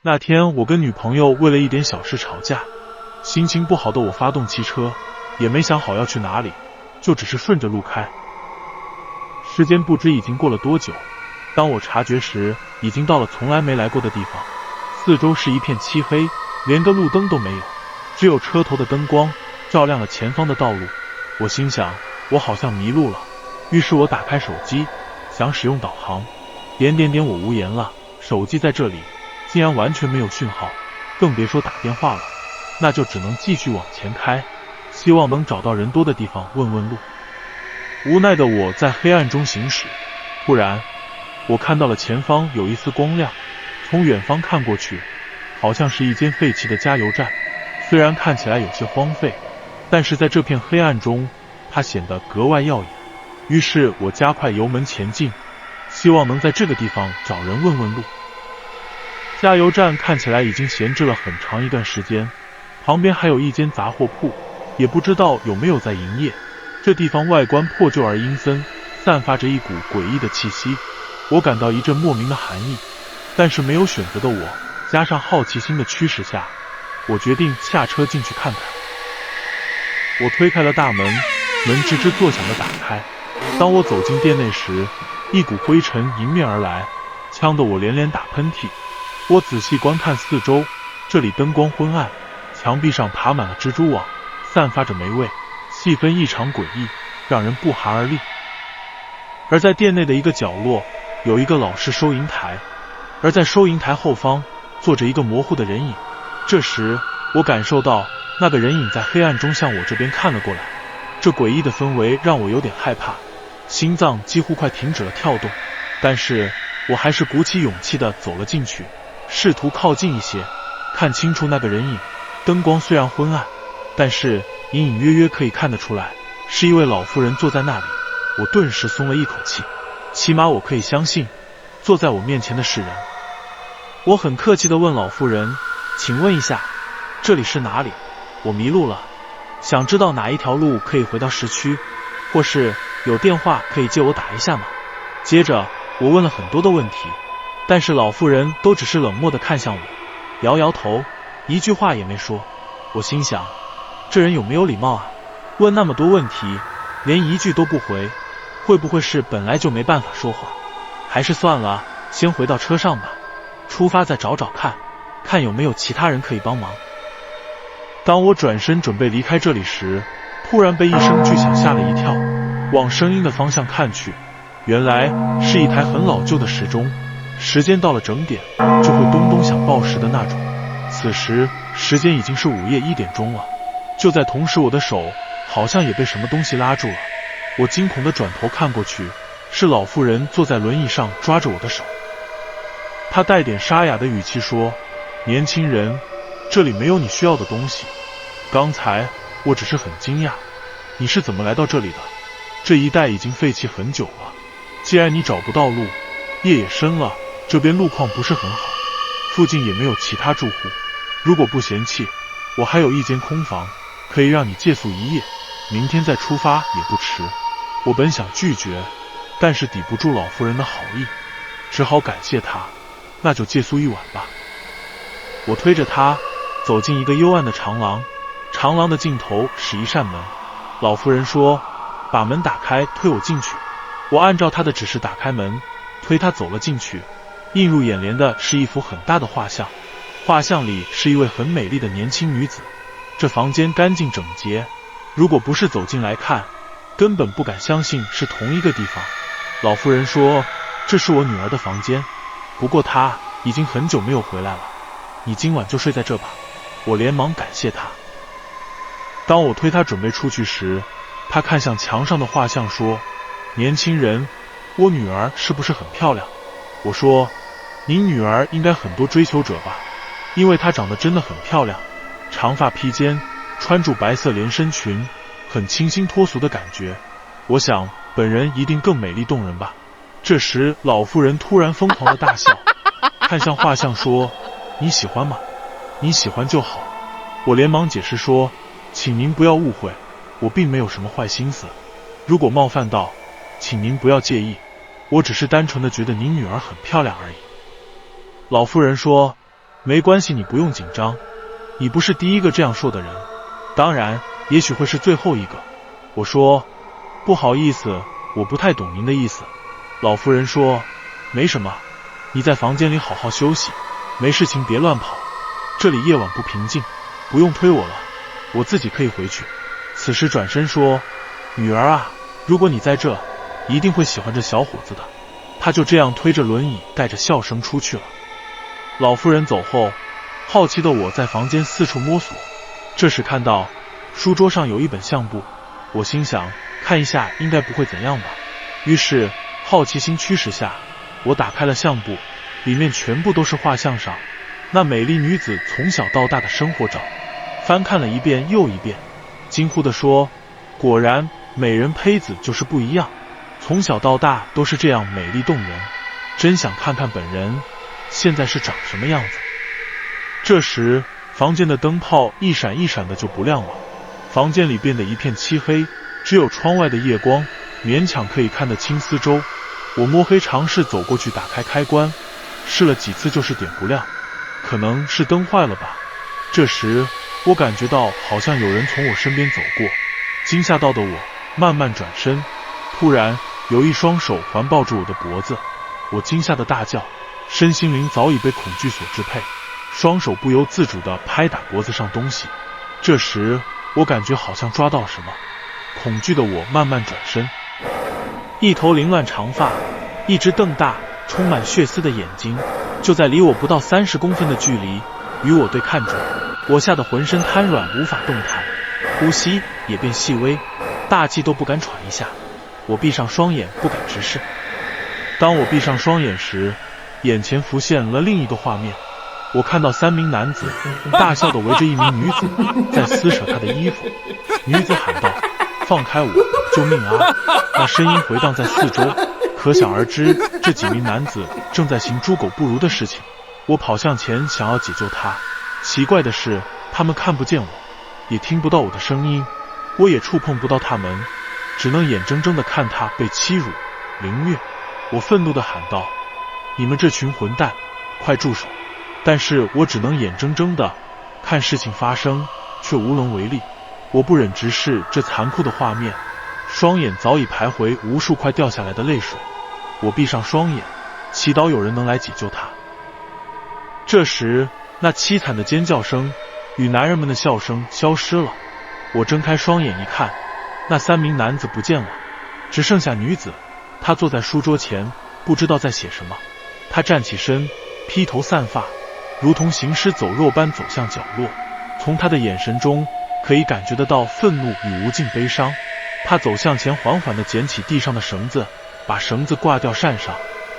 那天我跟女朋友为了一点小事吵架，心情不好的我发动汽车，也没想好要去哪里，就只是顺着路开。时间不知已经过了多久，当我察觉时，已经到了从来没来过的地方，四周是一片漆黑，连个路灯都没有，只有车头的灯光照亮了前方的道路。我心想，我好像迷路了，于是我打开手机，想使用导航，我无言了，手机在这里竟然完全没有讯号，更别说打电话了，那就只能继续往前开，希望能找到人多的地方问问路。无奈的我在黑暗中行驶，突然我看到了前方有一丝光亮，从远方看过去，好像是一间废弃的加油站，虽然看起来有些荒废，但是在这片黑暗中它显得格外耀眼。于是我加快油门前进，希望能在这个地方找人问问路。加油站看起来已经闲置了很长一段时间，旁边还有一间杂货铺，也不知道有没有在营业。这地方外观破旧而阴森，散发着一股诡异的气息，我感到一阵莫名的寒意。但是没有选择的我，加上好奇心的驱使下，我决定下车进去看看。我推开了大门，门吱吱作响的打开。当我走进店内时，一股灰尘迎面而来，呛得我连连打喷嚏。我仔细观看四周，这里灯光昏暗，墙壁上爬满了蜘蛛网，散发着霉味，气氛异常诡异，让人不寒而栗。而在店内的一个角落，有一个老式收银台，而在收银台后方坐着一个模糊的人影。这时我感受到那个人影在黑暗中向我这边看了过来，这诡异的氛围让我有点害怕，心脏几乎快停止了跳动，但是我还是鼓起勇气地走了进去，试图靠近一些，看清楚那个人影。灯光虽然昏暗，但是隐隐约约可以看得出来，是一位老妇人坐在那里。我顿时松了一口气，起码我可以相信坐在我面前的是人。我很客气地问老妇人，请问一下，这里是哪里？我迷路了，想知道哪一条路可以回到市区，或是有电话可以借我打一下吗？接着我问了很多的问题，但是老妇人都只是冷漠地看向我，摇摇头，一句话也没说。我心想，这人有没有礼貌啊？问那么多问题，连一句都不回，会不会是本来就没办法说话？还是算了，先回到车上吧，出发再找找看，看有没有其他人可以帮忙。当我转身准备离开这里时，突然被一声巨响吓了一跳，往声音的方向看去，原来是一台很老旧的时钟，时间到了整点就会咚咚响报时的那种。此时时间已经是午夜1点钟了。就在同时，我的手好像也被什么东西拉住了，我惊恐地转头看过去，是老妇人坐在轮椅上抓着我的手。她带点沙哑的语气说，年轻人，这里没有你需要的东西。刚才我只是很惊讶，你是怎么来到这里的？这一带已经废弃很久了，既然你找不到路，夜也深了，这边路况不是很好，附近也没有其他住户，如果不嫌弃，我还有一间空房，可以让你借宿一夜，明天再出发也不迟。我本想拒绝，但是抵不住老妇人的好意，只好感谢她，那就借宿一晚吧。我推着她走进一个幽暗的长廊，长廊的尽头是一扇门。老妇人说，把门打开，推我进去。我按照她的指示打开门，推她走了进去。映入眼帘的是一幅很大的画像，画像里是一位很美丽的年轻女子。这房间干净整洁，如果不是走进来看，根本不敢相信是同一个地方。老妇人说，这是我女儿的房间，不过她已经很久没有回来了，你今晚就睡在这吧。我连忙感谢她。当我推她准备出去时，她看向墙上的画像说，年轻人，我女儿是不是很漂亮？我说，您女儿应该很多追求者吧，因为她长得真的很漂亮，长发披肩，穿着白色连身裙，很清新脱俗的感觉，我想本人一定更美丽动人吧。这时老妇人突然疯狂的大笑，看向画像说，你喜欢吗？你喜欢就好。我连忙解释说，请您不要误会，我并没有什么坏心思，如果冒犯到，请您不要介意，我只是单纯的觉得您女儿很漂亮而已。老夫人说，没关系，你不用紧张，你不是第一个这样说的人，当然也许会是最后一个。我说，不好意思，我不太懂您的意思。老夫人说，没什么，你在房间里好好休息，没事情别乱跑，这里夜晚不平静，不用推我了，我自己可以回去。此时转身说，女儿啊，如果你在这，一定会喜欢这小伙子的。他就这样推着轮椅带着笑声出去了。老夫人走后，好奇的我在房间四处摸索，这时看到书桌上有一本相簿，我心想看一下应该不会怎样吧，于是好奇心驱使下，我打开了相簿，里面全部都是画像上那美丽女子从小到大的生活照，翻看了一遍又一遍，惊呼地说，果然美人胚子就是不一样，从小到大都是这样美丽动人，真想看看本人现在是长什么样子。这时房间的灯泡一闪一闪的就不亮了，房间里变得一片漆黑，只有窗外的夜光勉强可以看得清四周。我摸黑尝试走过去打开开关，试了几次就是点不亮，可能是灯坏了吧。这时我感觉到好像有人从我身边走过，惊吓到的我慢慢转身，突然有一双手环抱住我的脖子，我惊吓的大叫，身心灵早已被恐惧所支配，双手不由自主地拍打脖子上东西。这时我感觉好像抓到什么，恐惧的我慢慢转身，一头凌乱长发，一只瞪大充满血丝的眼睛就在离我不到30公分的距离与我对看着，我吓得浑身瘫软无法动弹，呼吸也变细微，大气都不敢喘一下。我闭上双眼不敢直视，当我闭上双眼时，眼前浮现了另一个画面，我看到3名男子大笑地围着一名女子在撕扯她的衣服，女子喊道，放开我，救命啊！那声音回荡在四周，可想而知这几名男子正在行猪狗不如的事情。我跑向前想要解救他，奇怪的是他们看不见我，也听不到我的声音，我也触碰不到他们，只能眼睁睁地看他被欺辱凌虐。我愤怒地喊道，你们这群混蛋，快住手！但是我只能眼睁睁地看事情发生，却无能为力。我不忍直视这残酷的画面，双眼早已徘徊无数块掉下来的泪水。我闭上双眼，祈祷有人能来解救他。这时那凄惨的尖叫声与男人们的笑声消失了，我睁开双眼一看，那3名男子不见了，只剩下女子，她坐在书桌前，不知道在写什么。她站起身，披头散发，如同行尸走肉般走向角落，从她的眼神中可以感觉得到愤怒与无尽悲伤。她走向前，缓缓地捡起地上的绳子，把绳子挂掉扇上。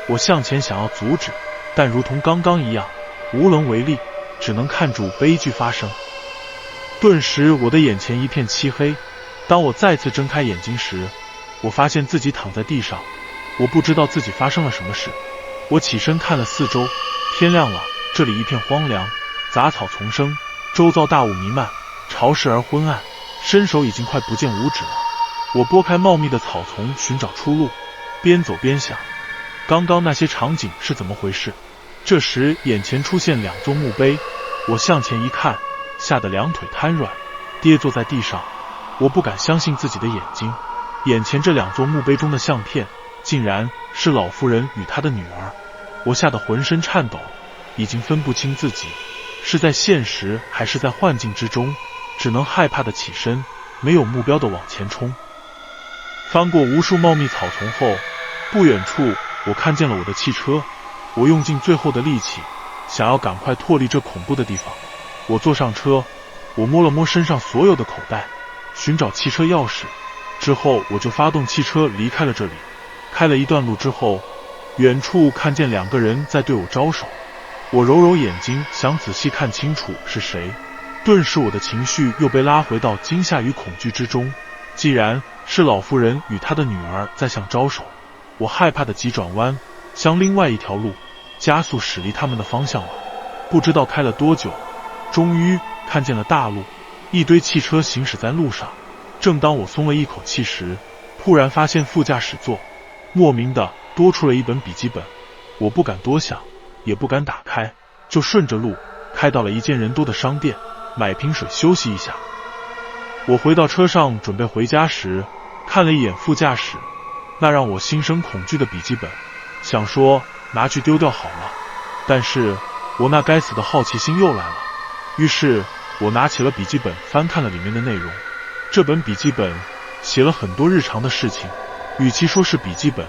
我向前想要阻止，但如同刚刚一样无能为力，只能看住悲剧发生。顿时我的眼前一片漆黑，当我再次睁开眼睛时，我发现自己躺在地上，我不知道自己发生了什么事。我起身看了四周，天亮了，这里一片荒凉，杂草丛生，周遭大雾弥漫，潮湿而昏暗，伸手已经快不见五指了。我拨开茂密的草丛寻找出路，边走边想，刚刚那些场景是怎么回事？这时眼前出现2座墓碑，我向前一看，吓得两腿瘫软，跌坐在地上。我不敢相信自己的眼睛，眼前这2座墓碑中的相片竟然是老妇人与她的女儿。我吓得浑身颤抖，已经分不清自己是在现实还是在幻境之中，只能害怕的起身，没有目标的往前冲。翻过无数茂密草丛后，不远处我看见了我的汽车，我用尽最后的力气，想要赶快脱离这恐怖的地方。我坐上车，我摸了摸身上所有的口袋，寻找汽车钥匙，之后我就发动汽车离开了这里。开了一段路之后，远处看见2个人在对我招手，我揉揉眼睛，想仔细看清楚是谁，顿时我的情绪又被拉回到惊吓与恐惧之中。既然是老妇人与她的女儿在向招手，我害怕的急转弯，向另外一条路加速驶离他们的方向了。不知道开了多久，终于看见了大路，一堆汽车行驶在路上。正当我松了一口气时，突然发现副驾驶座莫名的多出了一本笔记本。我不敢多想，也不敢打开，就顺着路开到了一间人多的商店，买瓶水休息一下。我回到车上准备回家时，看了一眼副驾驶那让我心生恐惧的笔记本，想说拿去丢掉好了，但是我那该死的好奇心又来了，于是我拿起了笔记本翻看了里面的内容。这本笔记本写了很多日常的事情，与其说是笔记本，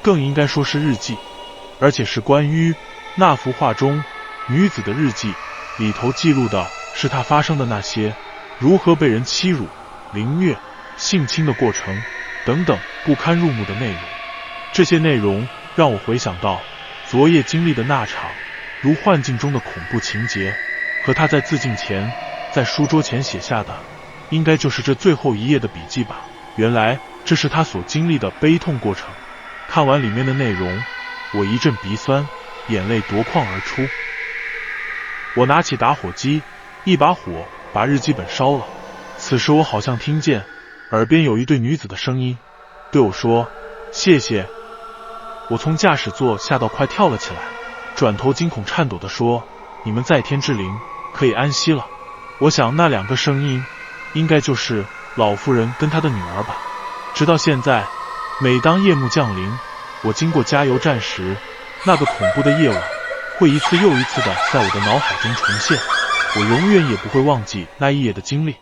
更应该说是日记，而且是关于那幅画中女子的日记，里头记录的是她发生的那些如何被人欺辱、凌虐、性侵的过程等等不堪入目的内容。这些内容让我回想到昨夜经历的那场如幻境中的恐怖情节，和他在自尽前在书桌前写下的应该就是这最后一页的笔记吧。原来这是他所经历的悲痛过程。看完里面的内容，我一阵鼻酸，眼泪夺眶而出。我拿起打火机，一把火把日记本烧了。此时我好像听见耳边有一对女子的声音对我说谢谢。我从驾驶座吓到快跳了起来，转头惊恐颤抖地说，你们在天之灵，可以安息了。我想那两个声音应该就是老妇人跟她的女儿吧。直到现在，每当夜幕降临，我经过加油站时，那个恐怖的夜晚会一次又一次的在我的脑海中重现，我永远也不会忘记那一夜的经历。